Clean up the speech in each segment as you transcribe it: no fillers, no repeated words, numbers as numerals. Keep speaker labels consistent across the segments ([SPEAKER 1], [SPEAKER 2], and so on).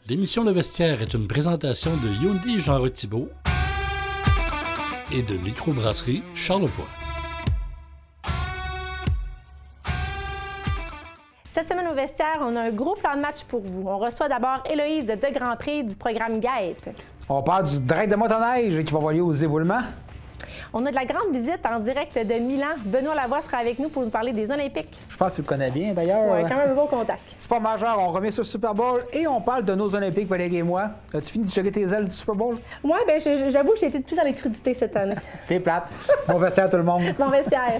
[SPEAKER 1] L'émission Le Vestiaire est une présentation de Hyundai Jean Thibault et de Microbrasserie Charlevoix.
[SPEAKER 2] Cette semaine au Vestiaire, on a un gros plan de match pour vous. On reçoit d'abord Héloïse de Grand Prix du programme GAEP.
[SPEAKER 3] On parle du direct de motoneige qui va voler aux éboulements.
[SPEAKER 2] On a de la grande visite en direct de Milan. Benoît Lavoie sera avec nous pour nous parler des Olympiques.
[SPEAKER 3] Je pense que tu le connais bien d'ailleurs.
[SPEAKER 2] Oui, quand même un bon contact.
[SPEAKER 3] C'est pas majeur, on revient sur le Super Bowl et on parle de nos Olympiques, Valérie et moi. As-tu fini de checker tes ailes du Super Bowl?
[SPEAKER 2] Oui, bien, j'avoue que j'ai été de plus dans les crudités cette année.
[SPEAKER 3] T'es plate. Bon vestiaire tout le monde.
[SPEAKER 2] Bon Vestiaire.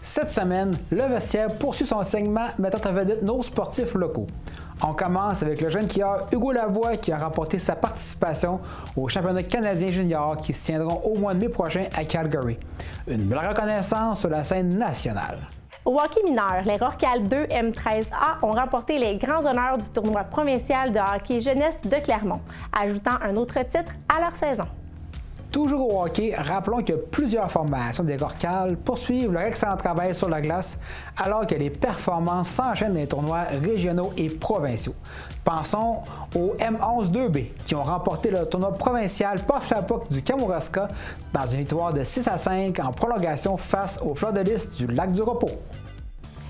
[SPEAKER 3] Cette semaine, le vestiaire poursuit son segment mettant en vedette nos sportifs locaux. On commence avec le jeune skieur Hugo Lavoie qui a remporté sa participation au championnat canadien junior qui se tiendront au mois de mai prochain à Calgary. Une belle reconnaissance sur la scène nationale.
[SPEAKER 2] Au hockey mineur, les Rorcal 2 M13A ont remporté les grands honneurs du tournoi provincial de hockey jeunesse de Clermont, ajoutant un autre titre à leur saison.
[SPEAKER 3] Toujours au hockey, rappelons que plusieurs formations des Rorcal poursuivent leur excellent travail sur la glace alors que les performances s'enchaînent dans les tournois régionaux et provinciaux. Pensons aux M11-2B qui ont remporté le tournoi provincial Passe-la-Puck du Kamouraska dans une victoire de 6-5 en prolongation face aux Fleurs de Lys du Lac-du-Repos.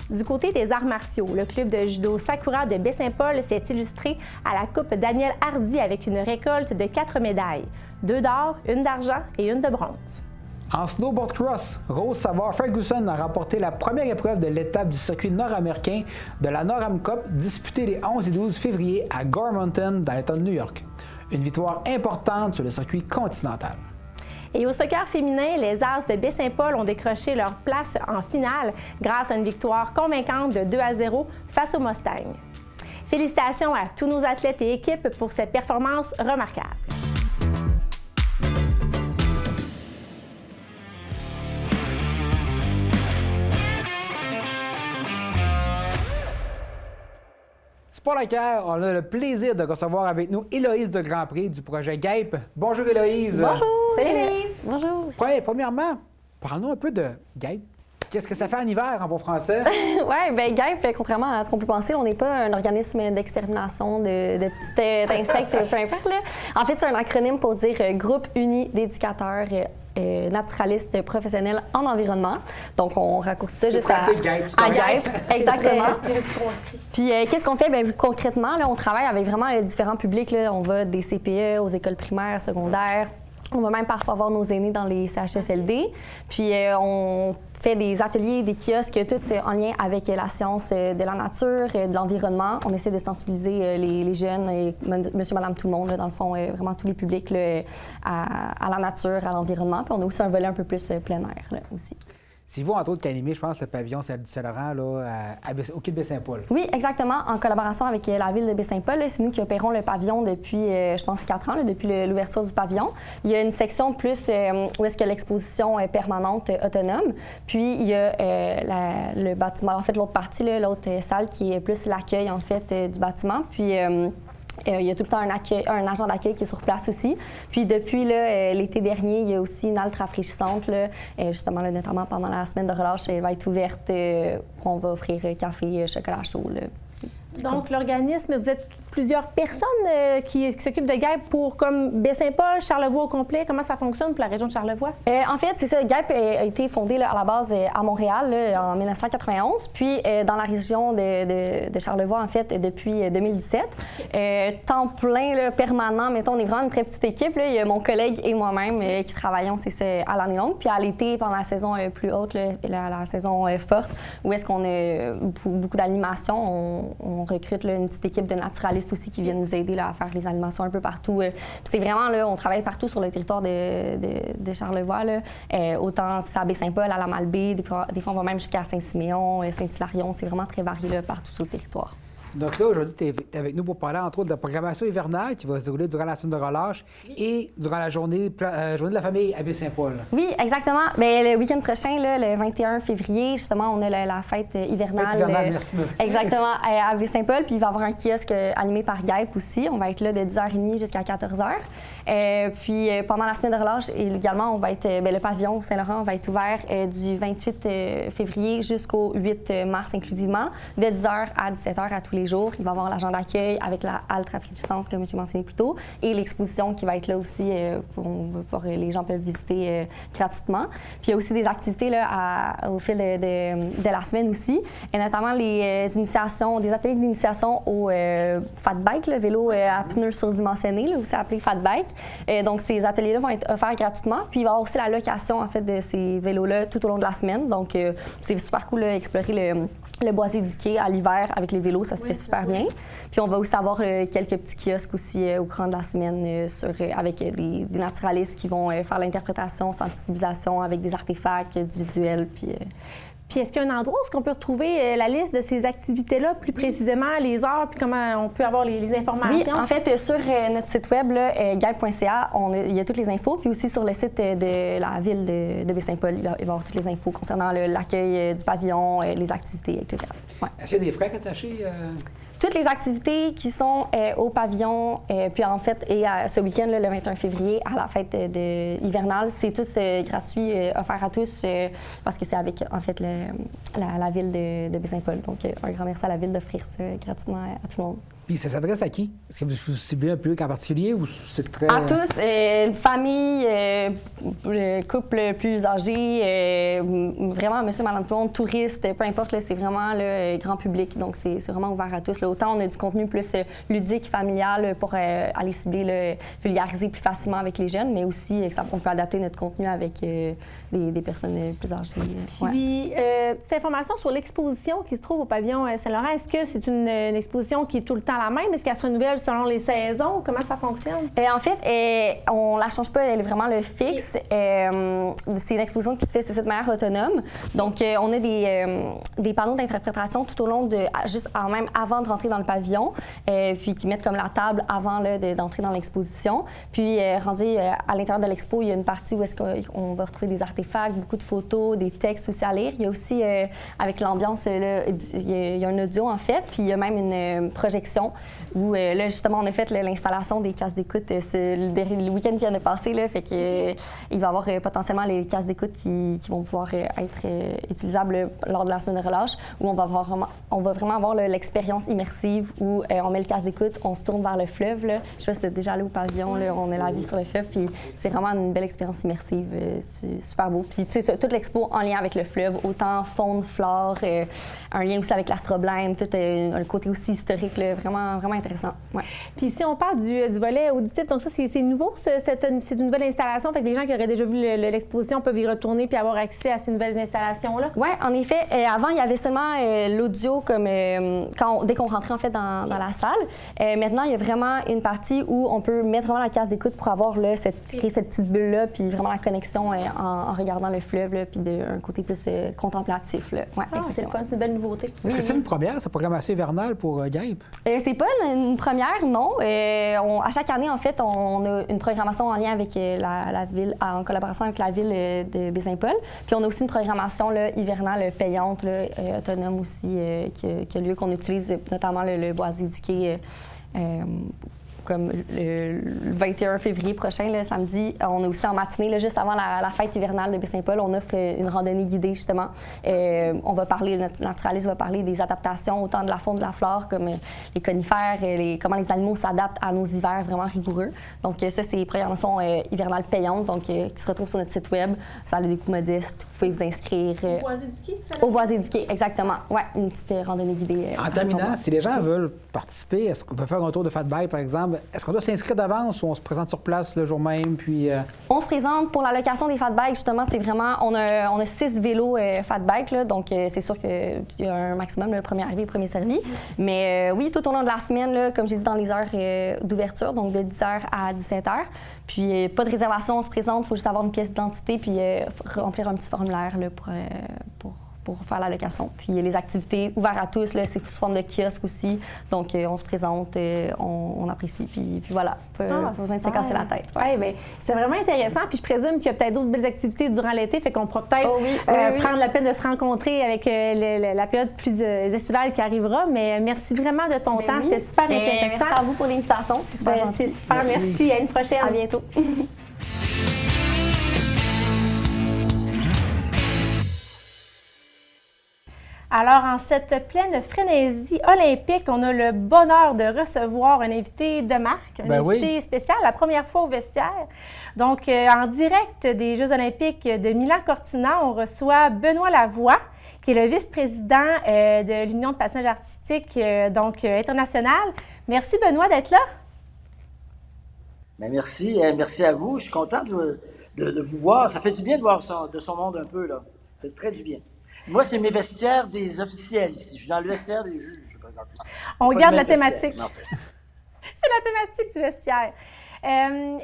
[SPEAKER 2] Du côté des arts martiaux, le club de judo Sakura de Baie-Saint-Paul s'est illustré à la Coupe Daniel Hardy avec une récolte de 4 médailles, 2 d'or, 1 d'argent et 1 de bronze.
[SPEAKER 3] En snowboard cross, Rose Savard-Ferguson a remporté la première épreuve de l'étape du circuit nord-américain de la Nor-Am Cup disputée les 11 et 12 février à Gore Mountain dans l'État de New York. Une victoire importante sur le circuit continental.
[SPEAKER 2] Et au soccer féminin, les As de Baie-Saint-Paul ont décroché leur place en finale grâce à une victoire convaincante de 2-0 face aux Mustangs. Félicitations à tous nos athlètes et équipes pour cette performance remarquable.
[SPEAKER 3] Pour le cœur, on a le plaisir de recevoir avec nous Héloïse de Grand Prix du projet GAEP. Bonjour Héloïse.
[SPEAKER 2] Bonjour. Salut Héloïse. Bonjour.
[SPEAKER 3] Ouais, premièrement, parlons un peu de GAEP. Qu'est-ce que ça fait en hiver en bon français?
[SPEAKER 4] Oui, bien GAEP, contrairement à ce qu'on peut penser, on n'est pas un organisme d'extermination de petits insectes, peu importe. Là. En fait, c'est un acronyme pour dire Groupe uni d'éducateurs naturalistes professionnels en environnement. Donc, on raccourcit ça juste à GAEP. Exactement. Puis, qu'est-ce qu'on fait? Bien, concrètement, là, on travaille avec vraiment différents publics. Là. On va des CPE aux écoles primaires, secondaires. On va même parfois voir nos aînés dans les CHSLD. Puis, on fait des ateliers, des kiosques, tout en lien avec la science de la nature, de l'environnement. On essaie de sensibiliser les jeunes, et monsieur, madame, tout le monde, là, dans le fond, vraiment tous les publics là, à la nature, à l'environnement. Puis on a aussi un volet un peu plus plein air là, aussi.
[SPEAKER 3] C'est vous, entre autres, qui animez, je pense, le pavillon du Saint-Laurent là, au quai de Baie-Saint-Paul.
[SPEAKER 4] Oui, exactement. En collaboration avec la ville de Baie-Saint-Paul, c'est nous qui opérons le pavillon depuis, je pense, 4 ans, là, depuis l'ouverture du pavillon. Il y a une section plus où est-ce que l'exposition est permanente, autonome. Puis, il y a le bâtiment, en fait, l'autre partie, l'autre salle qui est plus l'accueil, en fait, du bâtiment. Puis, il y a tout le temps un agent d'accueil qui est sur place aussi. Puis depuis l'été dernier, il y a aussi une halte rafraîchissante, là, justement, là, notamment pendant la semaine de relâche, elle va être ouverte où on va offrir café, chocolat chaud. Là.
[SPEAKER 2] Donc, l'organisme, vous êtes plusieurs personnes qui s'occupent de GAEP pour comme Baie-Saint-Paul, Charlevoix au complet. Comment ça fonctionne pour la région de Charlevoix?
[SPEAKER 4] En fait, c'est ça. GAEP a été fondé là, à la base à Montréal là, en 1991, puis dans la région de Charlevoix, en fait, depuis 2017. Temps plein, là, permanent, mettons, on est vraiment une très petite équipe. Là. Il y a mon collègue et moi-même qui travaillons, c'est ça, à l'année longue. Puis à l'été, pendant la saison plus haute, là, la saison forte, où est-ce qu'on a beaucoup d'animation, on recrute là, une petite équipe de naturalistes aussi qui viennent nous aider là, à faire les animations un peu partout. Puis c'est vraiment, là, on travaille partout sur le territoire de Charlevoix. Là. Autant à Baie-Saint-Paul, à la Malbaie, des fois on va même jusqu'à Saint-Siméon, Saint-Hilarion. C'est vraiment très varié là, partout sur le territoire.
[SPEAKER 3] Donc là, aujourd'hui, tu es avec nous pour parler, entre autres, de la programmation hivernale qui va se dérouler durant la semaine de relâche et durant la journée de la famille à Baie-Saint-Paul.
[SPEAKER 4] Oui, exactement. Bien, le week-end prochain, là, le 21 février, justement, on a la fête hivernale.
[SPEAKER 3] Fête hivernale, merci.
[SPEAKER 4] Exactement, à Baie-Saint-Paul. Puis il va y avoir un kiosque animé par GAIP aussi. On va être là de 10h30 jusqu'à 14h. Puis pendant la semaine de relâche, également, on va être, le pavillon Saint-Laurent va être ouvert du 28 février jusqu'au 8 mars inclusivement, de 10h à 17h à tous les jours. Il va y avoir l'agent d'accueil avec la halle rafraîchissante, comme j'ai mentionné plus tôt, et l'exposition qui va être là aussi, les gens peuvent visiter gratuitement. Puis il y a aussi des activités là, au fil de la semaine aussi, et notamment des ateliers d'initiation au fat bike, le vélo à pneus surdimensionnés, là, aussi appelé fat bike. Donc ces ateliers-là vont être offerts gratuitement. Puis il va y avoir aussi la location en fait de ces vélos-là tout au long de la semaine. Donc c'est super cool d'explorer le Boisier du Quai à l'hiver avec les vélos, ça se fait super bien. Puis on va aussi avoir quelques petits kiosques aussi au courant de la semaine avec des naturalistes qui vont faire l'interprétation, sensibilisation avec des artefacts, du visuel.
[SPEAKER 2] Puis est-ce qu'il y a un endroit où on peut retrouver la liste de ces activités-là, plus précisément les heures, puis comment on peut avoir les informations?
[SPEAKER 4] Oui, en fait, sur notre site web, gaip.ca, il y a toutes les infos. Puis aussi sur le site de la ville de Baie-Saint-Paul, il va y avoir toutes les infos concernant l'accueil du pavillon, les activités, etc. Ouais.
[SPEAKER 3] Est-ce qu'il y a des frais attachés?
[SPEAKER 4] Toutes les activités qui sont au pavillon, puis en fait, ce week-end, le 21 février, à la fête hivernale, c'est tous gratuit, offert à tous, parce que c'est avec, en fait, la ville de Baie-Saint-Paul. Donc, un grand merci à la ville d'offrir ça gratuitement à tout le monde.
[SPEAKER 3] Puis ça s'adresse à qui? Est-ce que vous ciblez un public en particulier ou c'est très...
[SPEAKER 4] À tous, famille, couple plus âgé, vraiment monsieur, madame, tout le monde, touristes, peu importe, là, c'est vraiment le grand public. Donc, c'est vraiment ouvert à tous. Là. Autant on a du contenu plus ludique, familial pour aller cibler, vulgariser plus facilement avec les jeunes, mais aussi on peut adapter notre contenu avec des personnes plus âgées.
[SPEAKER 2] Puis, cette information sur l'exposition qui se trouve au pavillon Saint-Laurent, est-ce que c'est une exposition qui est tout le temps la même? Est-ce qu'elle se renouvelle selon les saisons? Comment ça fonctionne?
[SPEAKER 4] En fait, on la change pas, elle est vraiment le fixe. C'est une exposition qui se fait de manière autonome. Donc, on a des panneaux d'interprétation tout au long juste même avant de rentrer dans le pavillon, puis qui mettent comme la table avant d'entrer dans l'exposition. Puis, rendu à l'intérieur de l'expo, il y a une partie où est-ce qu'on va retrouver des artefacts, beaucoup de photos, des textes aussi à lire. Il y a aussi, avec l'ambiance, il y a un audio en fait, puis il y a même une projection où là, justement, on a fait l'installation des casques d'écoute le week-end qui vient de passer. Là, fait que, il va y avoir potentiellement les casques d'écoute qui vont pouvoir être utilisables lors de la semaine de relâche, où on va vraiment avoir l'expérience immersive où on met le casque d'écoute, on se tourne vers le fleuve. Là. Je sais pas si c'est déjà allé au pavillon, là, on a la vue sur le fleuve, puis c'est vraiment une belle expérience immersive, c'est super beau. Puis tu sais, toute l'expo en lien avec le fleuve, autant faune, flore, un lien aussi avec l'astroblème, tout un côté aussi historique, là, vraiment intéressant. Ouais.
[SPEAKER 2] Puis si on parle du volet auditif, donc ça, c'est nouveau, c'est une nouvelle installation, fait que les gens qui auraient déjà vu l'exposition peuvent y retourner puis avoir accès à ces nouvelles installations-là?
[SPEAKER 4] Oui, en effet. Avant, il y avait seulement l'audio comme dès qu'on rentrait en fait dans la salle. Maintenant, il y a vraiment une partie où on peut mettre vraiment la case d'écoute pour avoir créer cette petite bulle-là, puis vraiment la connexion en regardant le fleuve, là, puis un côté plus contemplatif. Là. Ouais,
[SPEAKER 2] c'est le fun, c'est une belle nouveauté.
[SPEAKER 3] Est-ce que c'est une première, cette programmation hivernale pour GAIP?
[SPEAKER 4] C'est pas une première, non. À chaque année, en fait, on a une programmation en lien avec la ville, en collaboration avec la ville de Baie-Saint-Paul. Puis on a aussi une programmation là, hivernale payante, là, autonome aussi, qui a lieu, qu'on utilise notamment le Boisier du Quai. Comme le 21 février prochain, le samedi, on a aussi en matinée, là, juste avant la fête hivernale de Baie-Saint-Paul, on offre une randonnée guidée, justement. Notre naturaliste va parler des adaptations, autant de la faune, de la flore, comme les conifères, comment les animaux s'adaptent à nos hivers vraiment rigoureux. Donc ça, c'est une programmation hivernale payante, donc qui se retrouve sur notre site web. Ça a des coûts modestes, vous pouvez vous inscrire.
[SPEAKER 2] Au Boisier du Quai, ça?
[SPEAKER 4] Au Boisier du Quai, exactement. Oui, une petite randonnée guidée.
[SPEAKER 3] En terminant, si les gens veulent participer, est-ce qu'on peut faire un tour de fat bike, par exemple? Est-ce qu'on doit s'inscrire d'avance ou on se présente sur place le jour même? Puis,
[SPEAKER 4] On se présente pour la location des fat bikes. Justement, c'est vraiment... On a 6 vélos fat bike, là, donc c'est sûr qu'il y a un maximum, le premier arrivé, premier servi. Mais oui, tout au long de la semaine, là, comme j'ai dit, dans les heures d'ouverture, donc de 10h à 17h. Puis pas de réservation, on se présente, il faut juste avoir une pièce d'identité puis remplir un petit formulaire là, pour pour faire la location. Puis les activités ouvertes à tous, là, c'est sous forme de kiosque aussi. Donc, on se présente, on apprécie. Puis voilà, pas besoin de se casser la tête.
[SPEAKER 2] Ouais. Ben, c'est vraiment intéressant. Puis je présume qu'il y a peut-être d'autres belles activités durant l'été, fait qu'on pourra peut-être prendre la peine de se rencontrer avec la période plus estivale qui arrivera. Mais merci vraiment de ton temps. C'était super intéressant.
[SPEAKER 4] Merci à vous pour l'invitation. C'est super gentil.
[SPEAKER 2] C'est super. Merci. À une prochaine.
[SPEAKER 4] À bientôt.
[SPEAKER 2] Alors, en cette pleine frénésie olympique, on a le bonheur de recevoir un invité de marque, un invité spécial, la première fois au vestiaire. Donc, en direct des Jeux olympiques de Milan-Cortina, on reçoit Benoît Lavoie, qui est le vice-président de l'Union de patinage artistique internationale. Merci, Benoît, d'être là.
[SPEAKER 5] Bien, merci à vous. Je suis content de vous voir. Ça fait du bien de voir de son monde un peu, là. Ça fait très du bien. Moi, c'est mes vestiaires des officiels ici. Je suis dans le vestiaire des juges, par exemple.
[SPEAKER 2] On garde la thématique. C'est la thématique du vestiaire.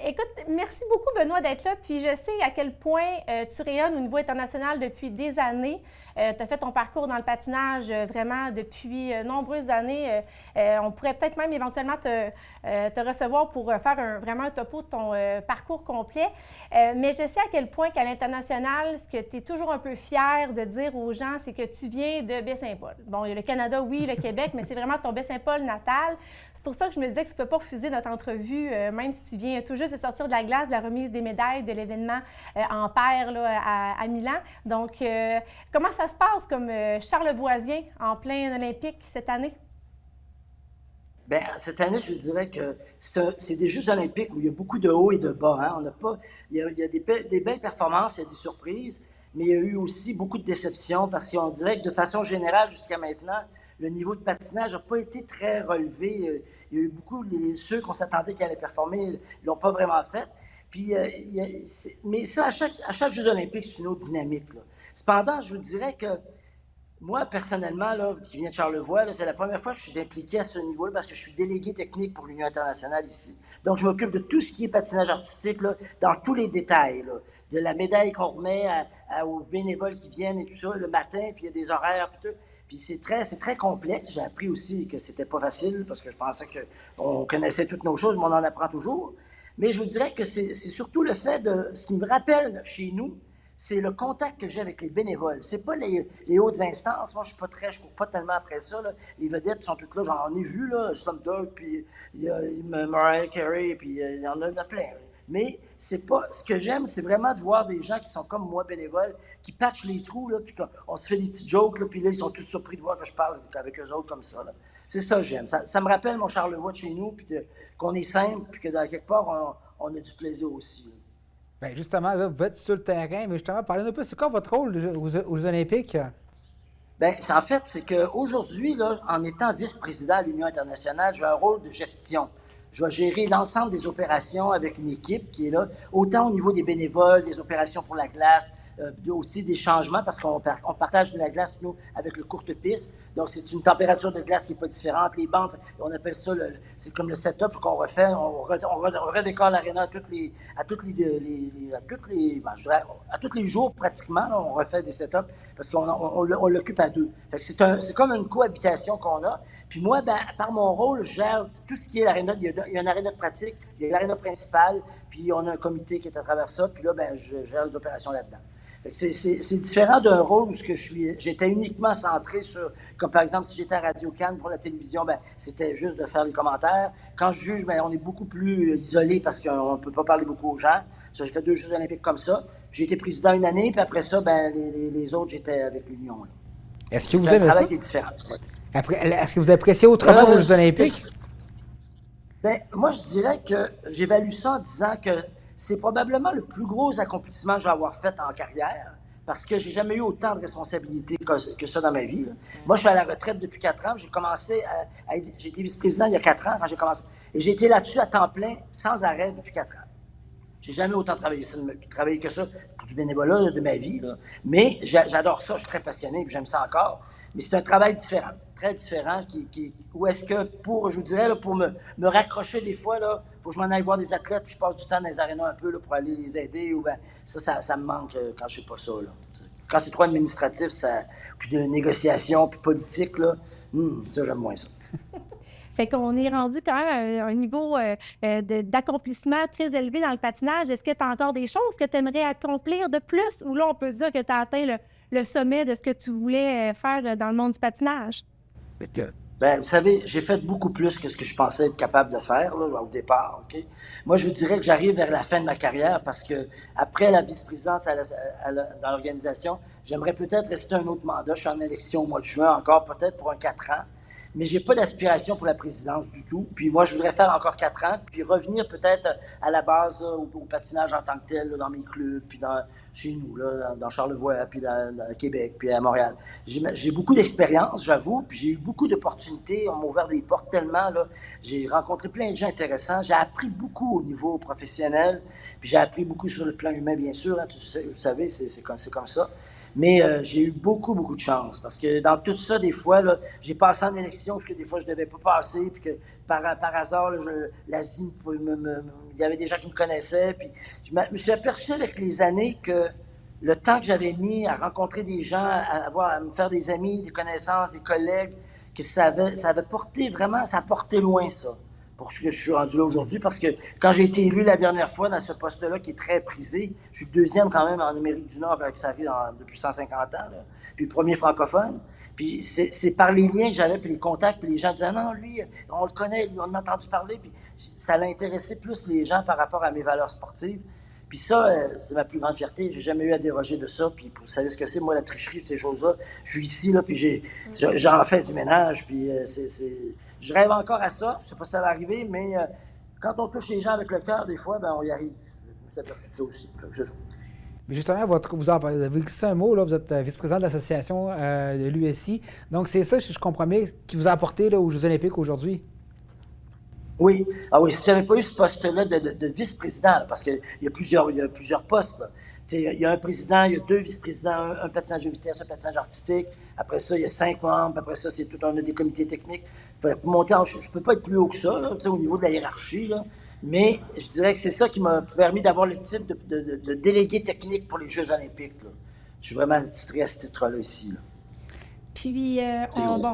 [SPEAKER 2] Écoute, merci beaucoup, Benoît, d'être là. Puis je sais à quel point tu rayonnes au niveau international depuis des années. Tu as fait ton parcours dans le patinage vraiment depuis nombreuses années. On pourrait peut-être même éventuellement te recevoir pour faire vraiment un topo de ton parcours complet. Mais je sais à quel point qu'à l'international, ce que tu es toujours un peu fier de dire aux gens, c'est que tu viens de Baie-Saint-Paul. Bon, il y a le Canada, oui, le Québec, mais c'est vraiment ton Baie-Saint-Paul natal. C'est pour ça que je me disais que tu ne peux pas refuser notre entrevue, même si tu viens tout juste de sortir de la glace, de la remise des médailles de l'événement en paire là, à Milan. Donc, comment ça se passe comme Charlevoisien en plein olympique cette année?
[SPEAKER 5] Bien, cette année, je dirais que c'est des Jeux olympiques où il y a beaucoup de hauts et de bas. Hein? Il y a des belles performances, il y a des surprises, mais il y a eu aussi beaucoup de déceptions parce qu'on dirait que de façon générale, jusqu'à maintenant, le niveau de patinage n'a pas été très relevé. Il y a eu beaucoup, ceux qu'on s'attendait qu'ils allaient performer, ils ne l'ont pas vraiment fait. Puis, mais ça, à chaque Jeux olympiques, c'est une autre dynamique, là. Cependant, je vous dirais que moi, personnellement, là, qui viens de Charlevoix, là, c'est la première fois que je suis impliqué à ce niveau-là parce que je suis délégué technique pour l'Union internationale ici. Donc, je m'occupe de tout ce qui est patinage artistique, là, dans tous les détails, là, de la médaille qu'on remet aux bénévoles qui viennent et tout ça, le matin, puis il y a des horaires, puis tout. Puis c'est très complexe. J'ai appris aussi que c'était pas facile parce que je pensais qu'on connaissait toutes nos choses, mais on en apprend toujours. Mais je vous dirais que c'est surtout le fait de... Ce qui me rappelle chez nous, c'est le contact que j'ai avec les bénévoles. C'est pas les hautes instances. Moi, je cours pas tellement après ça, là. Les vedettes sont toutes là. J'en ai vu, là, Slumdog, puis il y a Mariah Carey, puis il y en a plein. Mais c'est pas... Ce que j'aime, c'est vraiment de voir des gens qui sont comme moi, bénévoles, qui patchent les trous, là, puis qu'on se fait des petits jokes, là, puis là, ils sont tous surpris de voir que je parle avec eux autres comme ça, là. C'est ça que j'aime. Ça me rappelle mon Charlevoix de chez nous, puis qu'on est simple, puis que dans quelque part, on a du plaisir aussi, là.
[SPEAKER 3] Bien, justement, là, vous êtes sur le terrain, mais justement, parlez-nous un peu, c'est quoi votre rôle aux Olympiques?
[SPEAKER 5] Bien, en fait, c'est qu'aujourd'hui, là, en étant vice-président à l'Union internationale, j'ai un rôle de gestion. Je vais gérer l'ensemble des opérations avec une équipe qui est là, autant au niveau des bénévoles, des opérations pour la glace, aussi des changements, parce qu'on partage de la glace, nous, avec le courte piste. Donc, c'est une température de glace qui n'est pas différente. Les bandes, on appelle ça, c'est comme le setup qu'on refait. On redécore l'aréna à tous les jours, pratiquement. Là, on refait des setups parce qu'on l'occupe à deux. Fait que c'est comme une cohabitation qu'on a. Puis moi, ben, par mon rôle, je gère tout ce qui est l'aréna. Il y a une aréna de pratique, il y a l'aréna principale, puis on a un comité qui est à travers ça. Puis là, ben, je gère les opérations là-dedans. C'est différent d'un rôle où j'étais uniquement centré sur, comme par exemple si j'étais à Radio-Can pour la télévision, ben, c'était juste de faire les commentaires. Quand je juge, ben, on est beaucoup plus isolé parce qu'on ne peut pas parler beaucoup aux gens. J'ai fait 2 Jeux olympiques comme ça. J'ai été président une année, puis après ça, ben, les autres, j'étais avec l'Union.
[SPEAKER 3] Est-ce que vous
[SPEAKER 5] aimez ça?
[SPEAKER 3] C'est un travail qui est différent. Est-ce que vous appréciez autrement vos Jeux olympiques?
[SPEAKER 5] Ben, moi, je dirais que j'évalue ça en disant que c'est probablement le plus gros accomplissement que je vais avoir fait en carrière parce que j'ai jamais eu autant de responsabilités que ça dans ma vie, là. Moi, je suis à la retraite depuis 4 ans. J'ai été vice-président il y a 4 ans quand j'ai commencé. Et j'ai été là-dessus à temps plein, sans arrêt, depuis 4 ans. J'ai jamais autant travaillé que ça pour du bénévolat de ma vie, là. Mais j'adore ça, je suis très passionné, puis j'aime ça encore. Mais c'est un travail différent, très différent, où est-ce que, je vous dirais, là, pour me raccrocher des fois, il faut que je m'en aille voir des athlètes, puis je passe du temps dans les arénas un peu là, pour aller les aider, ou ben, ça me manque quand je ne fais pas ça, là. Quand c'est trop administratif, puis de négociation, puis politique, là, ça, j'aime moins ça.
[SPEAKER 2] Fait qu'on est rendu quand même à un niveau d'accomplissement très élevé dans le patinage. Est-ce que tu as encore des choses que tu aimerais accomplir de plus ou là, on peut dire que tu as atteint le sommet de ce que tu voulais faire dans le monde du patinage?
[SPEAKER 5] Ben, vous savez, j'ai fait beaucoup plus que ce que je pensais être capable de faire là, au départ. OK? Moi, je vous dirais que j'arrive vers la fin de ma carrière parce que après la vice-présidence dans l'organisation, j'aimerais peut-être rester un autre mandat. Je suis en élection au mois de juin encore, peut-être pour un 4 ans. Mais j'ai pas d'aspiration pour la présidence du tout. Puis moi, je voudrais faire encore 4 ans, puis revenir peut-être à la base au patinage en tant que tel, là, dans mes clubs, puis chez nous, là, dans Charlevoix, puis dans Québec, puis à Montréal. J'ai beaucoup d'expérience, j'avoue, puis j'ai eu beaucoup d'opportunités. On m'a ouvert des portes tellement, là. J'ai rencontré plein de gens intéressants. J'ai appris beaucoup au niveau professionnel, puis j'ai appris beaucoup sur le plan humain, bien sûr. Hein, vous savez, c'est comme ça. Mais j'ai eu beaucoup, beaucoup de chance parce que dans tout ça, des fois, là, j'ai passé en élection parce que des fois, je ne devais pas passer puis que par hasard, là, l'Asie, il y avait des gens qui me connaissaient. Puis je me suis aperçu avec les années que le temps que j'avais mis à rencontrer des gens, à me faire des amis, des connaissances, des collègues, que ça avait porté vraiment, ça a porté loin ça. Pour ce que je suis rendu là aujourd'hui, parce que quand j'ai été élu la dernière fois dans ce poste-là qui est très prisé, je suis le deuxième quand même en Amérique du Nord avec ça arrive depuis 150 ans, là, puis le premier francophone. Puis c'est par les liens que j'avais, puis les contacts, puis les gens disaient « Non, lui, on le connaît, lui, on a entendu parler. » Puis ça l'a intéressé plus les gens par rapport à mes valeurs sportives. Puis ça, c'est ma plus grande fierté. J'ai jamais eu à déroger de ça. Puis vous savez ce que c'est, moi, la tricherie de ces choses-là. Je suis ici, là, puis j'en fais du ménage, puis je rêve encore à ça. Je sais pas si ça va arriver, mais quand on touche les gens avec le cœur, des fois, ben on y arrive. Je me suis aperçu de ça aussi.
[SPEAKER 3] Mais justement, vous avez glissé un mot, là, vous êtes vice-président de l'association de l'USI. Donc, c'est ça, si je comprends bien, qui vous a apporté là, aux Jeux olympiques aujourd'hui?
[SPEAKER 5] Oui. Ah oui, si je n'avais pas eu ce poste-là de vice-président, parce qu'il y a plusieurs postes. Là. Il y a un président, il y a 2 vice-présidents, un patinage de vitesse, un patinage artistique. Après ça, il y a 5 membres. Après ça, on a des comités techniques. Je ne peux pas être plus haut que ça, là, au niveau de la hiérarchie. Là. Mais je dirais que c'est ça qui m'a permis d'avoir le titre de délégué technique pour les Jeux olympiques. Là. Je suis vraiment attitré à ce titre-là ici. Là.
[SPEAKER 2] Puis,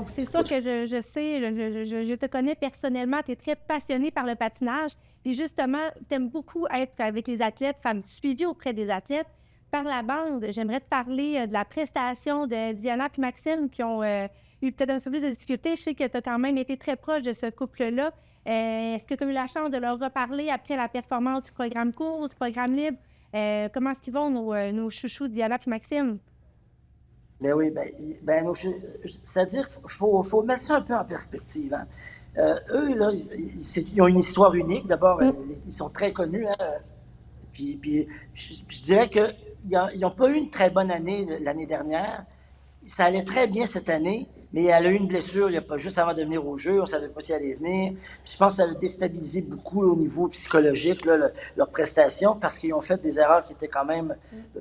[SPEAKER 2] c'est sûr que je sais, je te connais personnellement, tu es très passionné par le patinage. Puis justement, tu aimes beaucoup être avec les athlètes, faire suivi auprès des athlètes. Par la bande, j'aimerais te parler de la prestation de Diana et Maxime qui ont eu peut-être un peu plus de difficultés. Je sais que tu as quand même été très proche de ce couple-là. Est-ce que tu as eu la chance de leur reparler après la performance du programme court, du programme libre? Comment est-ce qu'ils vont, nos chouchous Diana et Maxime?
[SPEAKER 5] Ben oui, c'est-à-dire qu'il faut mettre ça un peu en perspective. Hein. Eux, là, ils ont une histoire unique. D'abord, ils sont très connus. Hein. Puis je dirais qu'ils n'ont pas eu une très bonne année l'année dernière. Ça allait très bien cette année, mais elle a eu une blessure juste avant de venir au jeu. On ne savait pas si elle allait venir. Puis je pense que ça a déstabilisé beaucoup au niveau psychologique là, leur prestation parce qu'ils ont fait des erreurs qui étaient quand même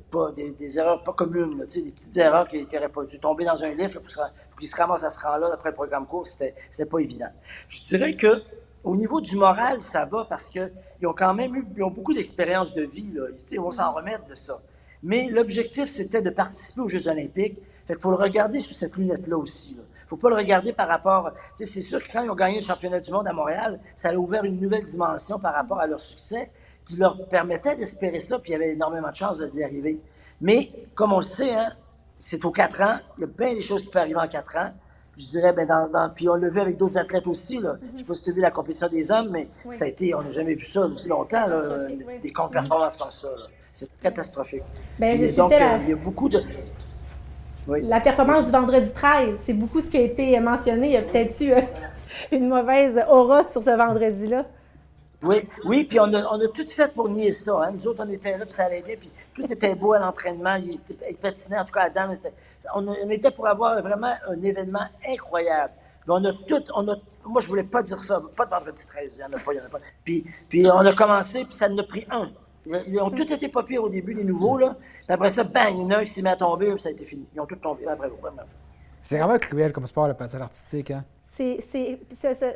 [SPEAKER 5] pas des erreurs pas communes. Là, des petites erreurs qui n'auraient pas dû tomber dans un livre là, pour qu'ils se ramassent à ce rang-là après le programme court. C'était pas évident. Je dirais que au niveau du moral, ça va parce qu'ils ont quand même ils ont beaucoup d'expérience de vie. Là. Ils vont s'en remettre de ça. Mais l'objectif, c'était de participer aux Jeux olympiques. Fait qu'il faut le regarder sous cette lunette-là aussi. Il ne faut pas le regarder par rapport... C'est sûr que quand ils ont gagné le championnat du monde à Montréal, ça a ouvert une nouvelle dimension par rapport à leur succès qui leur permettait d'espérer ça, puis il y avait énormément de chances d'y arriver. Mais, comme on le sait, hein, c'est aux 4 ans. Il y a bien des choses qui peuvent arriver en 4 ans. Je dirais, puis on l'a vu avec d'autres athlètes aussi. Là. Je ne sais pas si tu as vu la compétition des hommes, mais ça a été, on n'a jamais vu ça depuis longtemps, là, des contre-performances comme ça. Là. C'est catastrophique. Donc, il y a beaucoup de...
[SPEAKER 2] Oui. La performance du vendredi 13, c'est beaucoup ce qui a été mentionné. Il y a peut-être eu une mauvaise aura sur ce vendredi-là.
[SPEAKER 5] Oui, puis on a tout fait pour nier ça. Hein. Nous autres, on était là, puis ça allait bien, puis tout était beau à l'entraînement. Il patinait, en tout cas, Adam. On était pour avoir vraiment un événement incroyable. Mais moi, je voulais pas dire ça. Pas de vendredi 13, il n'y en a pas. Puis on a commencé, puis ça en a pris un. Ils ont tous été pas pires au début, les nouveaux, là. Puis après ça, bang, il y en a un qui s'est mis à tomber, puis ça a été fini. Ils ont tous tombé après.
[SPEAKER 3] C'est vraiment cruel comme sport, le patinage artistique, hein?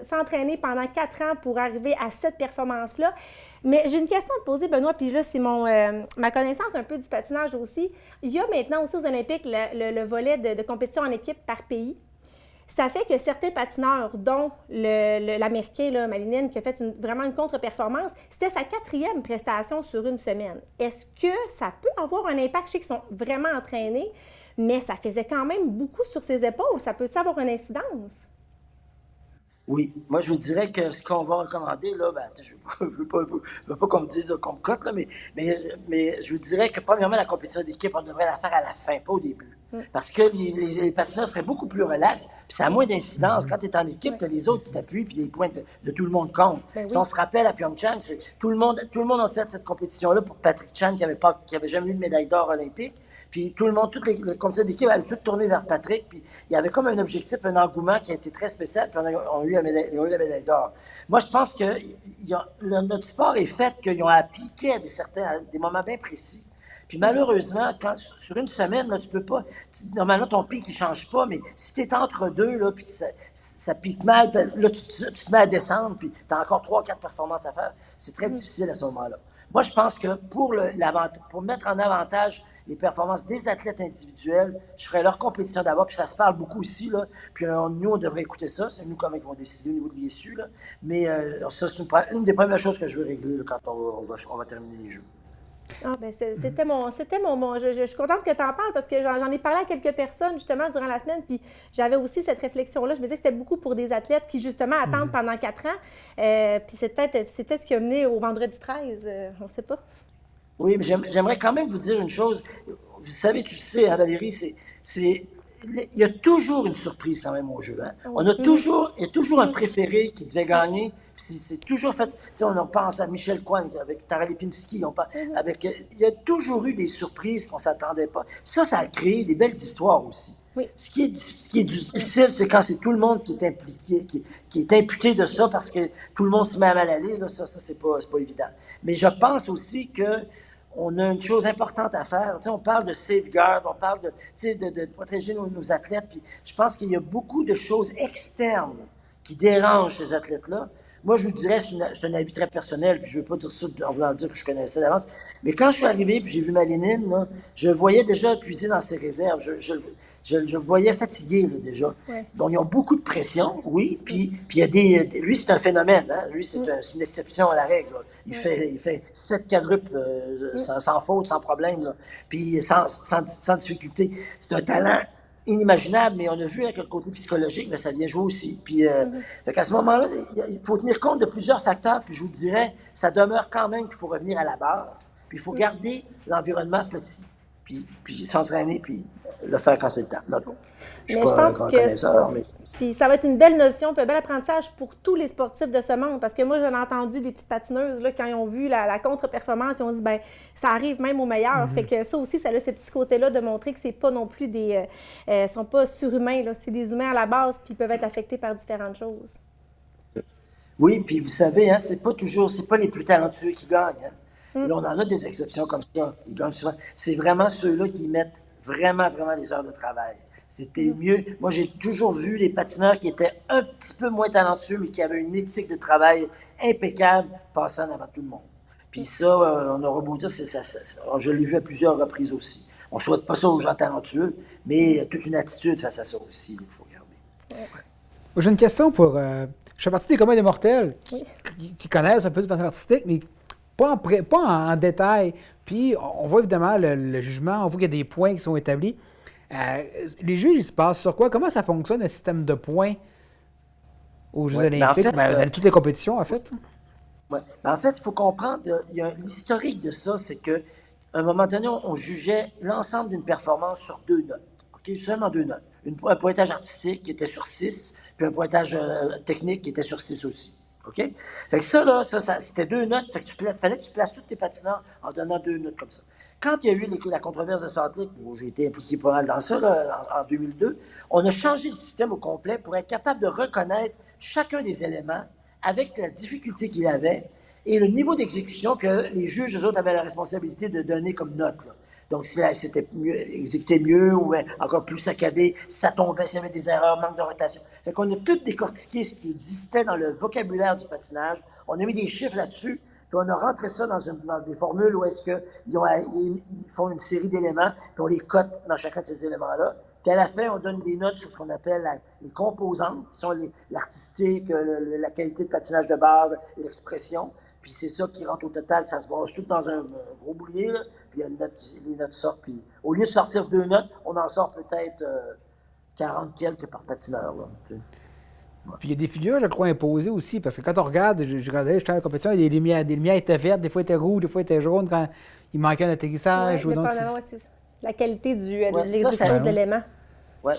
[SPEAKER 2] s'entraîner pendant 4 ans pour arriver à cette performance-là. Mais j'ai une question à te poser, Benoît, puis là, c'est ma connaissance un peu du patinage aussi. Il y a maintenant aussi aux Olympiques le volet de compétition en équipe par pays. Ça fait que certains patineurs, dont l'Américain, là, Malinin, qui a fait vraiment une contre-performance, c'était sa 4e prestation sur une semaine. Est-ce que ça peut avoir un impact? Je sais qu'ils sont vraiment entraînés, mais ça faisait quand même beaucoup sur ses épaules. Ça peut avoir une incidence?
[SPEAKER 5] Oui, moi je vous dirais que ce qu'on va recommander, là, je ne veux pas qu'on me dise qu'on me cote, là, mais je vous dirais que premièrement, la compétition d'équipe, on devrait la faire à la fin, pas au début. Parce que les patineurs seraient beaucoup plus relax, puis ça a moins d'incidence. Quand tu es en équipe, tu as les autres qui t'appuient, puis les points de tout le monde comptent.
[SPEAKER 2] Ben
[SPEAKER 5] Si on se rappelle à Pyeongchang, tout le monde a fait cette compétition-là pour Patrick Chan qui avait jamais eu de médaille d'or olympique. Puis tout le monde, toutes les comités d'équipe avaient tout tourné vers Patrick. Puis il y avait comme un objectif, un engouement qui a été très spécial. Puis ils ont eu la médaille d'or. Moi, je pense que notre sport est fait qu'ils ont appliqué à des moments bien précis. Puis malheureusement, sur une semaine, là, tu peux pas. Normalement, ton pic, il ne change pas, mais si tu es entre deux, là, puis que ça pique mal, là, tu te mets à descendre, puis tu as encore 3 ou 4 performances à faire. C'est très difficile à ce moment-là. Moi, je pense que pour mettre en avantage les performances des athlètes individuels, je ferais leur compétition d'abord, puis ça se parle beaucoup ici, là, puis nous, on devrait écouter ça, c'est nous quand même qui vont décider au niveau de l'ISU, là, mais ça, c'est une des premières choses que je veux régler là, quand on va terminer les Jeux.
[SPEAKER 2] Ah, ben c'était mon je suis contente que tu en parles parce que j'en ai parlé à quelques personnes justement durant la semaine, puis j'avais aussi cette réflexion-là. Je me disais que c'était beaucoup pour des athlètes qui justement attendent pendant 4 ans, puis c'était ce qui a mené au vendredi 13, on ne sait pas.
[SPEAKER 5] Oui, mais j'aimerais quand même vous dire une chose. Vous savez, tu le sais, hein, Valérie, il y a toujours une surprise quand même au jeu. Hein? Il y a toujours un préféré qui devait gagner. C'est toujours fait. On pense à Michel Coine avec Tara Lipinski. Il y a toujours eu des surprises qu'on ne s'attendait pas. Ça a créé des belles histoires aussi.
[SPEAKER 2] Oui.
[SPEAKER 5] Ce qui est difficile, c'est quand c'est tout le monde qui est impliqué, qui est imputé de ça parce que tout le monde se met à mal aller. Là, ça c'est pas évident. Mais je pense aussi qu'on a une chose importante à faire. On parle de safeguard, on parle de protéger nos athlètes. Puis je pense qu'il y a beaucoup de choses externes qui dérangent ces athlètes-là. Moi, je vous dirais, c'est un avis très personnel, puis je ne veux pas dire ça en voulant dire que je connaissais d'avance. Mais quand je suis arrivé, puis j'ai vu Malinin, là, je voyais déjà puiser dans ses réserves. Je le voyais fatigué là, déjà.
[SPEAKER 2] Ouais.
[SPEAKER 5] Donc, ils ont beaucoup de pression, oui. Puis il y a lui, c'est un phénomène. Hein? Lui, c'est une exception à la règle. Là. Il fait 7 quadruples sans faute, sans problème. Là. Puis sans difficulté. C'est un talent inimaginable, mais on a vu avec le côté psychologique, mais ça vient jouer aussi. Puis à ce moment-là, il faut tenir compte de plusieurs facteurs. Puis je vous dirais, ça demeure quand même qu'il faut revenir à la base. Puis il faut garder l'environnement petit. Puis s'entraîner, puis le faire quand c'est le temps.
[SPEAKER 2] Je pense que puis ça va être une belle notion, puis un bel apprentissage pour tous les sportifs de ce monde. Parce que moi, j'en ai entendu des petites patineuses, là, quand ils ont vu la contre-performance, ils ont dit, ben ça arrive même aux meilleurs. Fait que ça aussi, ça a ce petit côté-là de montrer que c'est pas non plus sont pas surhumains, là. C'est des humains à la base, puis ils peuvent être affectés par différentes choses.
[SPEAKER 5] Oui, puis vous savez, hein, c'est pas les plus talentueux qui gagnent. Hein. Là, on en a des exceptions comme ça. Ils gagnent souvent. C'est vraiment ceux-là qui mettent vraiment les heures de travail. C'était mieux. Moi, j'ai toujours vu les patineurs qui étaient un petit peu moins talentueux, mais qui avaient une éthique de travail impeccable, passant avant tout le monde. Puis ça, on aura beau dire, je l'ai vu à plusieurs reprises aussi. On ne souhaite pas ça aux gens talentueux, mais toute une attitude face à ça aussi, il faut garder.
[SPEAKER 3] Ouais. J'ai une question pour... je fais partie des communs des mortels qui connaissent un peu du patinage artistique, mais pas en détail. Puis on voit évidemment le jugement, on voit qu'il y a des points qui sont établis. Les juges, ils se passent sur quoi? Comment ça fonctionne, le système de points aux Jeux olympiques, dans toutes les compétitions, en fait?
[SPEAKER 5] Oui. En fait, il faut comprendre, l'historique de ça, c'est qu'à un moment donné, on jugeait l'ensemble d'une performance sur 2 notes. Okay? Seulement 2 notes. Un pointage artistique qui était sur 6, puis un pointage technique qui était sur 6 aussi. OK? Fait que ça, c'était 2 notes. Fait que fallait que tu places tous tes patineurs en donnant 2 notes comme ça. Quand il y a eu la controverse de Salt Lake, où j'ai été impliqué pas mal dans ça, là, en 2002, on a changé le système au complet pour être capable de reconnaître chacun des éléments avec la difficulté qu'il avait et le niveau d'exécution que les juges, eux autres, avaient la responsabilité de donner comme note. Là. Donc, si c'était exécuté mieux ou encore plus saccadé, si ça tombait, s'il y avait des erreurs, manque de rotation. Fait qu'on a tout décortiqué ce qui existait dans le vocabulaire du patinage. On a mis des chiffres là-dessus, puis on a rentré ça dans des formules où est-ce qu'ils font une série d'éléments, puis on les cote dans chacun de ces éléments-là. Puis à la fin, on donne des notes sur ce qu'on appelle les composantes, qui sont l'artistique, la qualité de patinage de base, l'expression. Puis c'est ça qui rentre au total, ça se base tout dans un gros boulier, là, puis les notes sortent. Puis au lieu de sortir 2 notes, on en sort peut-être 40 quelques par patineur. Là, tu sais.
[SPEAKER 3] Puis il y a des figures, je crois, imposées aussi, parce que quand on regarde, je regardais, j'étais à la compétition, il y a des lumières étaient vertes, des fois étaient rouges, des fois étaient jaunes, quand il manquait un atterrissage.
[SPEAKER 2] Ouais,
[SPEAKER 3] ou donc,
[SPEAKER 2] c'est la qualité de
[SPEAKER 5] Ouais,
[SPEAKER 2] l'exécution de l'élément.
[SPEAKER 5] Ouais.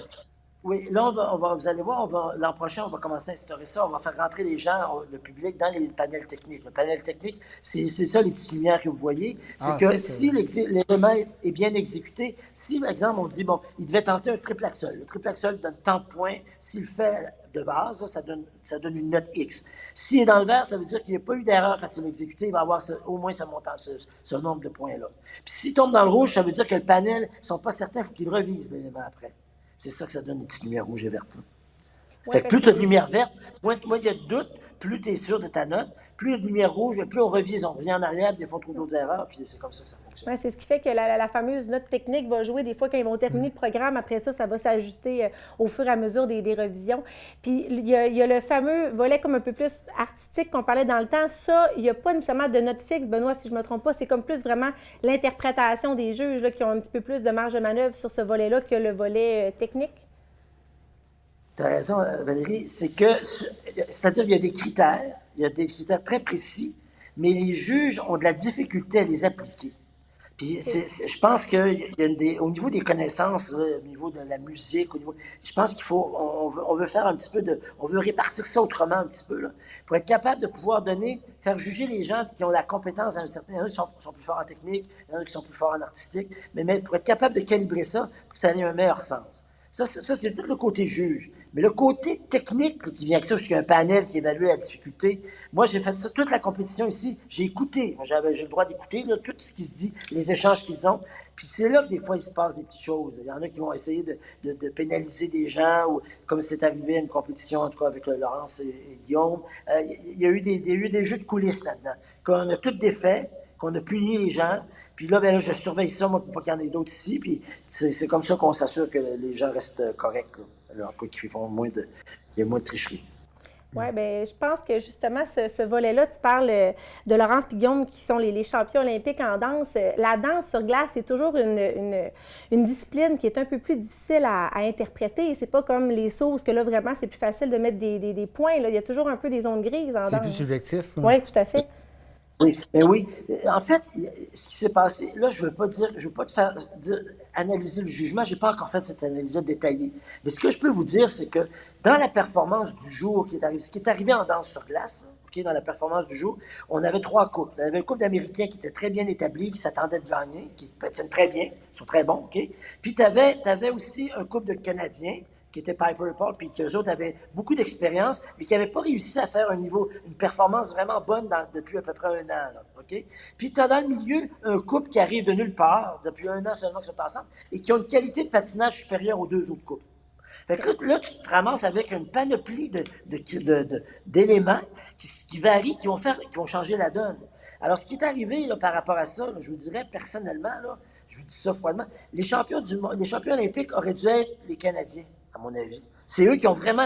[SPEAKER 5] Oui, là, vous allez voir, l'an prochain, on va commencer à instaurer ça. On va faire rentrer les gens, le public, dans les panels techniques. Le panel technique, c'est ça, les petites lumières que vous voyez. C'est que si l'élément est bien exécuté, si, par exemple, on dit, bon, il devait tenter un triple axel. Le triple axel donne tant de points. S'il le fait de base, là, ça donne une note X. S'il est dans le vert, ça veut dire qu'il n'y a pas eu d'erreur quand il l'a exécuté. Il va avoir au moins ce montant, ce nombre de points-là. Puis s'il tombe dans le rouge, ça veut dire que le panel, ils ne sont pas certains, il faut qu'ils revisent l'élément après. C'est ça que ça donne, les petites lumières rouges et vertes. Fait que plus tu as de lumière verte, moins il y a de doute, plus tu es sûr de ta note. Plus il y a de lumière rouge, plus on revise, on revient en arrière, puis des fois on trouve d'autres erreurs, puis c'est comme ça que ça fonctionne.
[SPEAKER 2] Ouais, c'est ce qui fait que la fameuse note technique va jouer des fois quand ils vont terminer le programme. Après ça, ça va s'ajuster au fur et à mesure des revisions. Puis il y a le fameux volet comme un peu plus artistique qu'on parlait dans le temps. Ça, il n'y a pas nécessairement de note fixe, Benoît, si je ne me trompe pas. C'est comme plus vraiment l'interprétation des juges là, qui ont un petit peu plus de marge de manœuvre sur ce volet-là que le volet technique.
[SPEAKER 5] Tu as raison, Valérie. C'est-à-dire qu'il y a des critères très précis, mais les juges ont de la difficulté à les appliquer. Puis je pense qu'au niveau des connaissances, là, au niveau de la musique, je pense on veut faire un petit peu on veut répartir ça autrement un petit peu, là, pour être capable de pouvoir faire juger les gens qui ont la compétence dans un certain, il y en a qui sont plus forts en technique, il y en a qui sont plus forts en artistique, mais pour être capable de calibrer ça, pour que ça ait un meilleur sens. Ça c'est tout le côté juge. Mais le côté technique qui vient avec ça, parce qu'il y a un panel qui évalue la difficulté. Moi, j'ai fait ça toute la compétition ici. J'ai écouté. J'ai le droit d'écouter là, tout ce qui se dit, les échanges qu'ils ont. Puis c'est là que des fois, il se passe des petites choses. Il y en a qui vont essayer de pénaliser des gens, ou comme c'est arrivé à une compétition, en tout cas avec Laurence et Guillaume. Il y a eu des jeux de coulisses là-dedans, qu'on a tous défaits, qu'on a puni les gens. Puis là, je surveille ça, moi, pour pas qu'il y en ait d'autres ici. Puis c'est comme ça qu'on s'assure que les gens restent corrects. Alors, qu'il y ait moins de tricherie.
[SPEAKER 2] Oui, bien, je pense que justement, ce volet-là, tu parles de Laurence et Guillaume qui sont les champions olympiques en danse. La danse sur glace, c'est toujours une discipline qui est un peu plus difficile à interpréter. C'est pas comme les sauts, parce que là, vraiment, c'est plus facile de mettre des points. Là. Il y a toujours un peu des zones grises en danse.
[SPEAKER 3] C'est plus subjectif.
[SPEAKER 2] Oui, tout à fait.
[SPEAKER 5] Oui, mais oui. En fait, ce qui s'est passé, là, je veux pas te faire analyser le jugement. J'ai pas encore fait cette analyse détaillée. Mais ce que je peux vous dire, c'est que dans la performance du jour ce qui est arrivé en danse sur glace, okay, dans la performance du jour, on avait 3 couples. On avait un couple d'Américains qui était très bien établi, qui s'attendait de gagner, qui patinent très bien, ils sont très bons, OK? Puis tu avais aussi un couple de Canadiens qui était Piper et Paul, puis qu'eux autres avaient beaucoup d'expérience, mais qui n'avaient pas réussi à faire une performance vraiment bonne depuis à peu près 1 an. Là, OK? Puis tu as dans le milieu un couple qui arrive de nulle part, depuis 1 an seulement qu'ils sont ensemble, et qui ont une qualité de patinage supérieure aux 2 autres couples. Fait que là, tu te ramasses avec une panoplie d'éléments qui varient, qui vont changer la donne. Alors, ce qui est arrivé là, par rapport à ça, là, je vous dirais personnellement, là, je vous dis ça froidement, les champions olympiques auraient dû être les Canadiens, à mon avis. C'est eux qui ont vraiment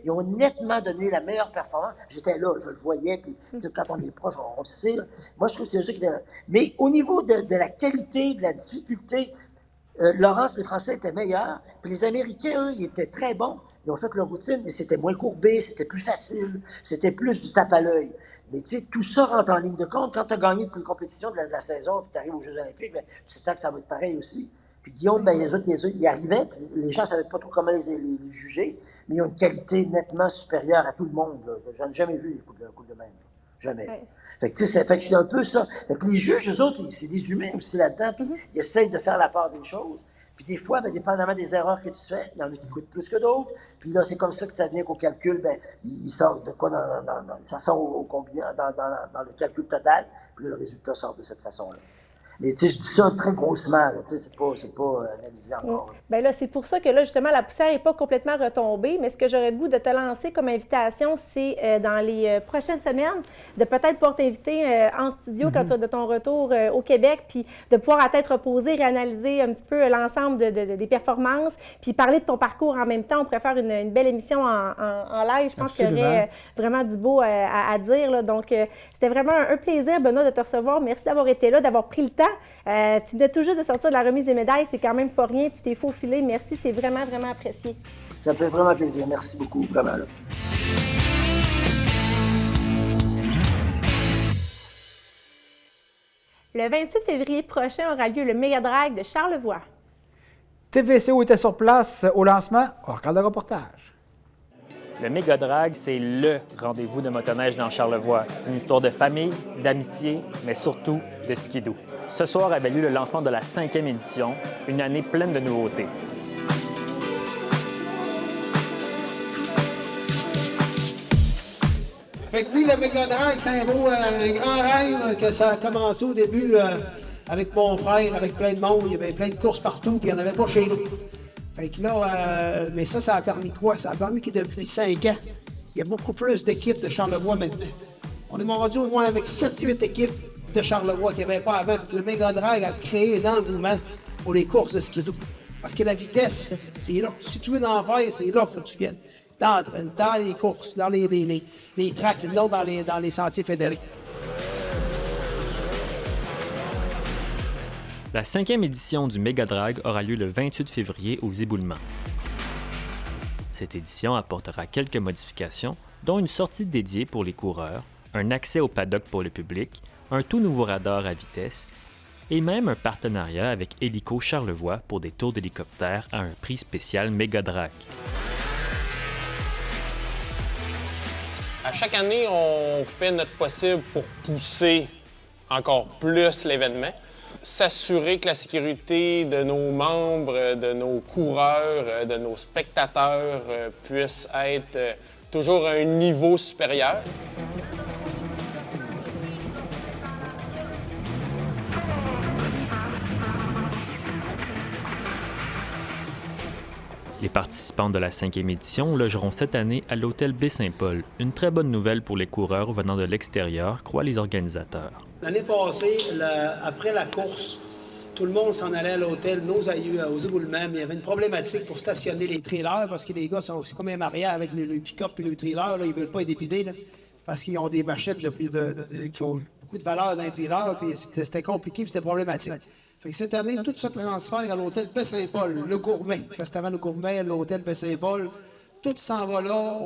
[SPEAKER 5] ils ont nettement donné la meilleure performance. J'étais là, je le voyais, puis quand on est proche, on le sait. Là. Moi, je trouve que c'est eux qui étaient là. Mais au niveau de la qualité, de la difficulté, Laurence, les Français étaient meilleurs, puis les Américains, eux, ils étaient très bons. Ils ont fait leur routine, mais c'était moins courbé, c'était plus facile, c'était plus du tape à l'œil. Mais tu sais, tout ça rentre en ligne de compte. Quand tu as gagné toutes les compétitions de la saison, puis tu arrives aux Jeux olympiques, bien, tu sais que ça va être pareil aussi. Puis Guillaume, ben, les autres, ils arrivaient, puis les gens ne savaient pas trop comment les juger, mais ils ont une qualité nettement supérieure à tout le monde. J'en ai jamais vu un coup de même. Jamais. Ouais. Fait que c'est un peu ça. Fait que les juges, eux autres, c'est des humains aussi là-dedans, puis ils essayent de faire la part des choses. Puis des fois, ben, dépendamment des erreurs que tu fais, il y en a qui coûtent plus que d'autres. Puis là, c'est comme ça que ça vient qu'au calcul, ben, il sort de quoi ça sort au combien, dans le calcul total, puis le résultat sort de cette façon-là. Mais tu sais, je dis ça très grossement, là, tu sais, c'est pas analysé encore.
[SPEAKER 2] Bien là, c'est pour ça que là, justement, la poussière n'est pas complètement retombée, mais ce que j'aurais le goût de te lancer comme invitation, c'est dans les prochaines semaines, de peut-être pouvoir t'inviter en studio quand tu vas de ton retour au Québec, puis de pouvoir à tête reposée, réanalyser un petit peu l'ensemble des performances, puis parler de ton parcours en même temps. On pourrait faire une belle émission en live. Je pense qu'il y aurait vraiment du beau à dire, là. Donc, c'était vraiment un plaisir, Benoît, de te recevoir. Merci d'avoir été là, d'avoir pris le temps. Tu venais tout juste de sortir de la remise des médailles, c'est quand même pas rien, tu t'es faufilé. Merci, c'est vraiment, vraiment apprécié.
[SPEAKER 5] Ça me fait vraiment plaisir. Merci beaucoup, vraiment. Là.
[SPEAKER 2] Le 28 février prochain aura lieu le Méga Drag de Charlevoix.
[SPEAKER 3] TVCO était sur place au lancement. On regarde le reportage.
[SPEAKER 6] Le Méga Drag, c'est le rendez-vous de motoneige dans Charlevoix. C'est une histoire de famille, d'amitié, mais surtout de skidoo. Ce soir avait lieu le lancement de la 5e édition, une année pleine de nouveautés.
[SPEAKER 7] Fait que oui, le Méga Drag, c'est un grand rêve que ça a commencé au début avec mon frère, avec plein de monde. Il y avait plein de courses partout, puis il n'y en avait pas chez nous. Fait que là, mais ça a permis quoi? Ça a permis que depuis 5 ans, il y a beaucoup plus d'équipes de Charlevoix maintenant. On est rendu au moins avec 7-8 équipes de Charlevoix qu'il n'y avait pas avant. Le Méga Drag a créé un engouement pour les courses de skidoo. Parce que la vitesse, c'est là. Si tu veux en faire, c'est là qu'il faut que tu viennes. Dans les courses, dans les tracks, non dans les sentiers fédérés.
[SPEAKER 6] La 5e édition du Méga Drag aura lieu le 28 février aux Éboulements. Cette édition apportera quelques modifications, dont une sortie dédiée pour les coureurs, un accès au paddock pour le public, un tout nouveau radar à vitesse et même un partenariat avec Hélico Charlevoix pour des tours d'hélicoptère à un prix spécial Méga Drag.
[SPEAKER 8] À chaque année, on fait notre possible pour pousser encore plus l'événement, s'assurer que la sécurité de nos membres, de nos coureurs, de nos spectateurs puisse être toujours à un niveau supérieur.
[SPEAKER 6] Les participants de la 5e édition logeront cette année à l'hôtel Baie-Saint-Paul. Une très bonne nouvelle pour les coureurs venant de l'extérieur, croient les organisateurs.
[SPEAKER 7] L'année passée, après la course, tout le monde s'en allait à l'hôtel Nos Aïeux aux Éboulements, mais il y avait une problématique pour stationner les trailers parce que les gars c'est comme un mariage avec le pick-up et le trailer, là, ils ne veulent pas être épidés là, parce qu'ils ont des machettes qui ont beaucoup de valeur dans les trailers, puis c'était compliqué puis c'était problématique. Fait que cette année, tout se transfère à l'hôtel Baie-Saint-Paul, le gourmet. Restaurant Le Gourmet, l'hôtel Baie-Saint-Paul. Tout s'en va là,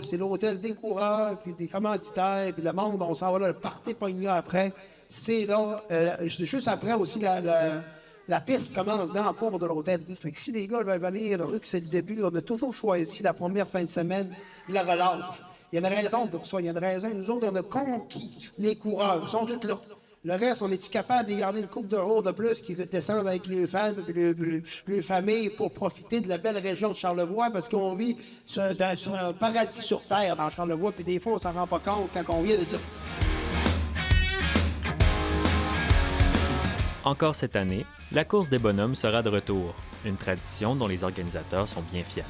[SPEAKER 7] c'est l'hôtel des coureurs, puis des commanditaires, puis le monde, on s'en va là, le party pogne là après. C'est là, juste après aussi, la piste commence dans le cours de l'hôtel. Fait que si les gars veulent venir, eux, que c'est le début, on a toujours choisi la première fin de semaine, la relâche. Il y a une raison pour ça, il y a une raison. Nous autres, on a conquis les coureurs, ils sont tous là. Le reste, on est-tu capable de garder une couple de jours de plus qui descendent avec les femmes et les familles pour profiter de la belle région de Charlevoix parce qu'on vit sur un paradis sur terre dans Charlevoix, puis des fois, on s'en rend pas compte quand on vient d'être là.
[SPEAKER 6] Encore cette année, la course des bonhommes sera de retour, une tradition dont les organisateurs sont bien fiers.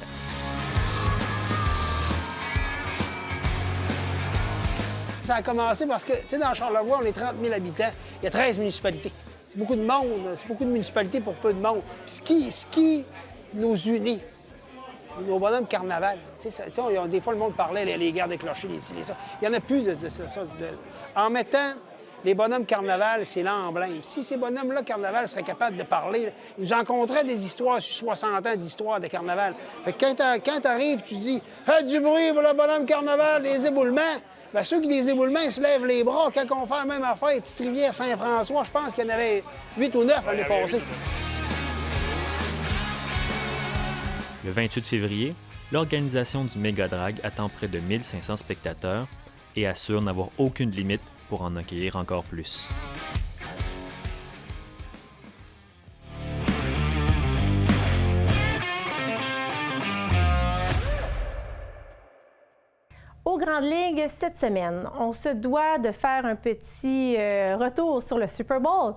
[SPEAKER 7] Ça a commencé parce que, tu sais, dans Charlevoix, on est 30 000 habitants. Il y a 13 municipalités. C'est beaucoup de monde, c'est beaucoup de municipalités pour peu de monde. Puis ce qui nous unit, c'est nos bonhommes carnaval. Tu sais, des fois, le monde parlait les guerres des clochers, les ça. Il n'y en a plus de ça. En mettant les bonhommes carnaval, c'est l'emblème. Si ces bonhommes-là, carnaval, seraient capables de parler, là, ils nous en compteraient des histoires sur 60 ans d'histoire de carnaval. Fait que quand t'arrives, tu dis « Faites du bruit pour le bonhomme carnaval, des éboulements », bien, ceux qui des éboulements, ils se lèvent les bras. Quand on fait la même affaire, Petite-Rivière, Saint-François, je pense qu'il y en avait 8 ou 9 l'année passée.
[SPEAKER 6] Le 28 février, l'organisation du Méga Drag attend près de 1500 spectateurs et assure n'avoir aucune limite pour en accueillir encore plus.
[SPEAKER 2] Au Grandes Ligues cette semaine, on se doit de faire un petit retour sur le Super Bowl.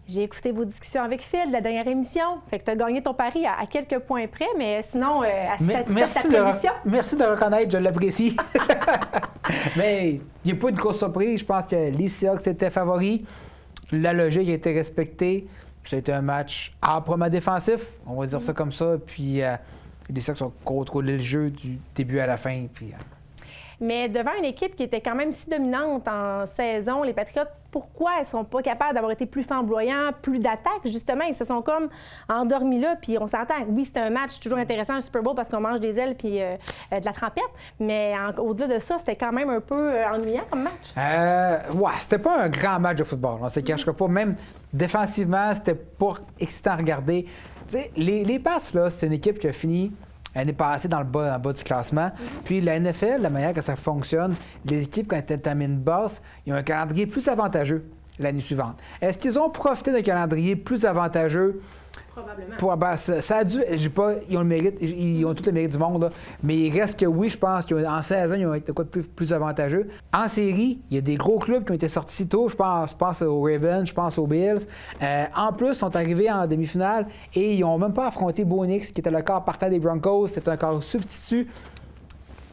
[SPEAKER 2] J'ai écouté vos discussions avec Phil de la dernière émission. Fait que tu as gagné ton pari à quelques points près, mais sinon,
[SPEAKER 3] Merci de reconnaître, je l'apprécie. Mais il n'y a pas de grosse surprise. Je pense que les Seahawks étaient favoris. La logique a été respectée. C'était un match âprement défensif, on va dire ça comme ça. Puis les Seahawks ont contrôlé le jeu du début à la fin. Puis,
[SPEAKER 2] Mais devant une équipe qui était quand même si dominante en saison, les Patriots, pourquoi ils ne sont pas capables d'avoir été plus flamboyants, plus d'attaques, justement? Ils se sont comme endormis là, puis on s'entend. Oui, c'était un match toujours intéressant, le Super Bowl, parce qu'on mange des ailes puis de la trempette, mais au-delà de ça, c'était quand même un peu ennuyant comme match.
[SPEAKER 3] Ouais, c'était pas un grand match de football, on ne se cachera pas. Même défensivement, c'était pas excitant à regarder. Tu sais, les Pats, là, c'est une équipe qui a fini l'année passée dans le bas du classement. Puis la NFL, la manière que ça fonctionne, les équipes, quand elles terminent basse, ils ont un calendrier plus avantageux l'année suivante. Est-ce qu'ils ont profité d'un calendrier plus avantageux? Probablement. Ça a dû. Ils ont le mérite, ils ont tout le mérite du monde, là, mais il reste que oui, je pense qu'en saison, ils ont été de quoi de plus avantageux. En série, il y a des gros clubs qui ont été sortis tôt. Je pense aux Ravens, je pense aux Bills. En plus, ils sont arrivés en demi-finale et ils n'ont même pas affronté Bo Nix, qui était le corps partant des Broncos. C'était un corps substitut.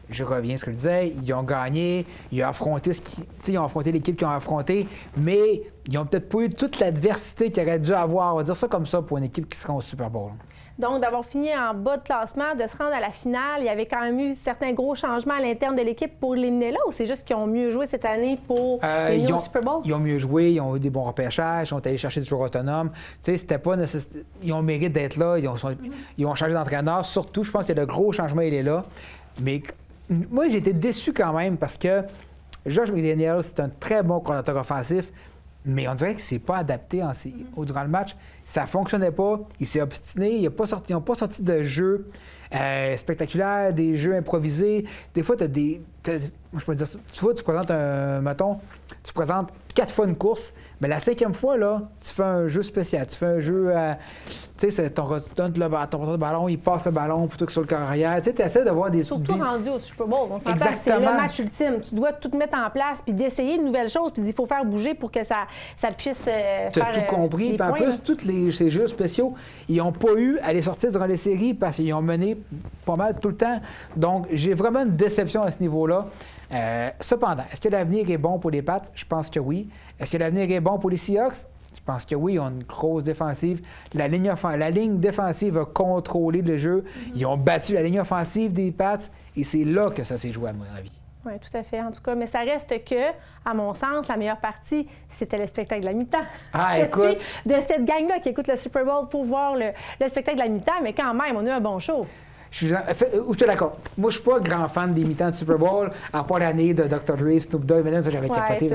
[SPEAKER 3] Je reviens à ce que je disais, ils ont gagné, ils ont affronté l'équipe qu'ils ont affronté, mais ils n'ont peut-être pas eu toute l'adversité qu'ils auraient dû avoir, on va dire ça comme ça, pour une équipe qui sera au Super Bowl.
[SPEAKER 2] Donc, d'avoir fini en bas de classement, de se rendre à la finale, il y avait quand même eu certains gros changements à l'interne de l'équipe pour l'éliminer là, ou c'est juste qu'ils ont mieux joué cette année pour éliminer au Super Bowl? Ils
[SPEAKER 3] ont mieux joué, ils ont eu des bons repêchages, ils ont allé chercher des joueurs autonomes. Tu sais, c'était pas nécessaire. Ils ont le mérite d'être là, ils ont changé d'entraîneur. Surtout, je pense que le gros changement, il est là. Mais moi, j'ai été déçu quand même parce que Josh McDaniels, c'est un très bon coordinateur offensif, mais on dirait que c'est pas adapté durant le match. Ça fonctionnait pas. Il s'est obstiné. Ils n'ont pas sorti de jeux spectaculaires, des jeux improvisés. Des fois, je peux dire ça. Tu vois, tu présentes 4 fois une course, mais la 5e fois, là, tu fais un jeu spécial. Tu fais un jeu, tu sais, ton porteur de ballon, il passe le ballon plutôt que sur le carrière. Tu sais, tu essaies d'avoir des...
[SPEAKER 2] Surtout rendu au Super Bowl. On s'entend que c'est le match ultime. Tu dois tout mettre en place, puis d'essayer de nouvelles choses, puis il faut faire bouger pour que ça puisse faire
[SPEAKER 3] Tu as tout compris. Puis en plus, tous ces jeux spéciaux, ils n'ont pas eu à les sortir durant les séries parce qu'ils ont mené pas mal tout le temps. Donc, j'ai vraiment une déception à ce niveau-là. Cependant, est-ce que l'avenir est bon pour les Pats? Je pense que oui. Est-ce que l'avenir est bon pour les Seahawks? Je pense que oui, ils ont une grosse défensive. La ligne défensive a contrôlé le jeu. Ils ont battu la ligne offensive des Pats et c'est là que ça s'est joué, à mon avis.
[SPEAKER 2] Oui, tout à fait, en tout cas. Mais ça reste que, à mon sens, la meilleure partie, c'était le spectacle de la mi-temps. Je suis de cette gang-là qui écoute le Super Bowl pour voir le spectacle de la mi-temps, mais quand même, on a eu un bon show.
[SPEAKER 3] Je suis d'accord. Moi, je suis pas grand fan des mi-temps de Super Bowl, à part l'année de Dr. Dre, Snoop Dogg, maintenant, ça, j'avais capoté.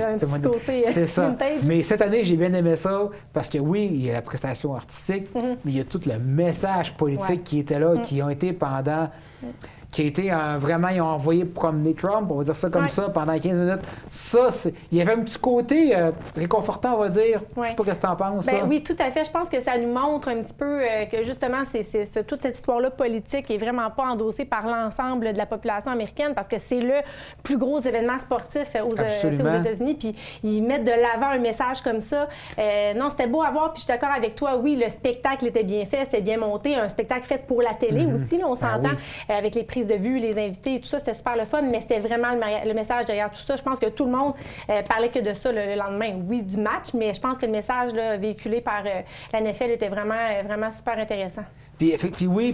[SPEAKER 2] C'est
[SPEAKER 3] ça. Mais cette année, j'ai bien aimé ça, parce que oui, il y a la prestation artistique, mais il y a tout le message politique qui était là, qui ont été qui a été vraiment, ils ont envoyé promener Trump, on va dire ça comme ça, pendant 15 minutes. Ça, il y avait un petit côté réconfortant, on va dire. Je sais pas ce que tu en penses.
[SPEAKER 2] Oui, tout à fait. Je pense que ça nous montre un petit peu que justement, toute cette histoire-là politique est vraiment pas endossée par l'ensemble de la population américaine parce que c'est le plus gros événement sportif aux États-Unis. Puis ils mettent de l'avant un message comme ça. Non, c'était beau à voir. Puis je suis d'accord avec toi. Oui, le spectacle était bien fait, c'était bien monté. Un spectacle fait pour la télé aussi, là, on s'entend, avec les prises de vue, les invités et tout ça, c'était super le fun, mais c'était vraiment le message derrière tout ça. Je pense que tout le monde parlait que de ça le lendemain, oui, du match, mais je pense que le message là, véhiculé par la NFL était vraiment super intéressant.
[SPEAKER 3] Puis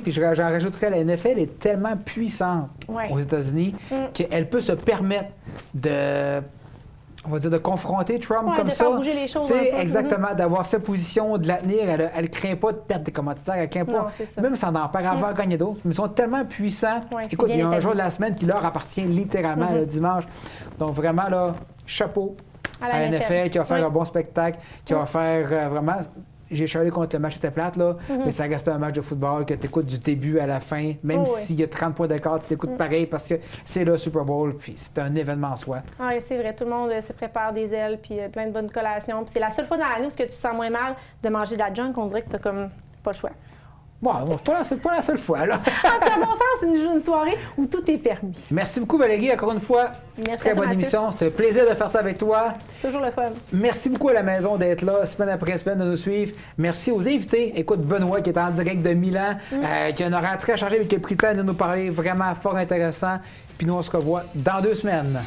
[SPEAKER 3] j'en rajouterais, la NFL est tellement puissante aux États-Unis qu'elle peut se permettre de confronter Trump comme ça.
[SPEAKER 2] De faire bouger les choses un peu.
[SPEAKER 3] Exactement, d'avoir sa position, de la tenir. Elle ne craint pas de perdre des commanditaires, elle ne craint pas. Même si on en perd avant de gagner d'autres. Mais ils sont tellement puissants. Écoute, il y a un jour de la semaine qui leur appartient littéralement le dimanche. Donc vraiment, là, chapeau à la NFL qui va faire un bon spectacle, qui va faire vraiment... J'ai chialé contre le match était plate, là, mais ça reste un match de football que tu écoutes du début à la fin. Même s'il y a 30 points d'écart, tu écoutes pareil parce que c'est le Super Bowl, puis c'est un événement en soi.
[SPEAKER 2] Oui, c'est vrai. Tout le monde se prépare des ailes, puis plein de bonnes collations. Puis c'est la seule fois dans l'année où tu te sens moins mal de manger de la junk, on dirait que tu n'as comme pas le choix.
[SPEAKER 3] Bon, c'est pas la seule fois, là.
[SPEAKER 2] C'est à mon sens une soirée où tout est permis.
[SPEAKER 3] Merci beaucoup, Valérie, encore une fois.
[SPEAKER 2] Merci
[SPEAKER 3] Très
[SPEAKER 2] à toi,
[SPEAKER 3] bonne
[SPEAKER 2] Mathieu.
[SPEAKER 3] émission. C'était un plaisir de faire ça avec toi.
[SPEAKER 2] Toujours le fun.
[SPEAKER 3] Merci beaucoup à la maison d'être là, semaine après semaine, de nous suivre. Merci aux invités. Écoute, Benoît, qui est en direct de Milan, qui a un horaire très chargé, mais qui a pris le temps de nous parler, vraiment fort intéressant. Puis nous, on se revoit dans 2 semaines.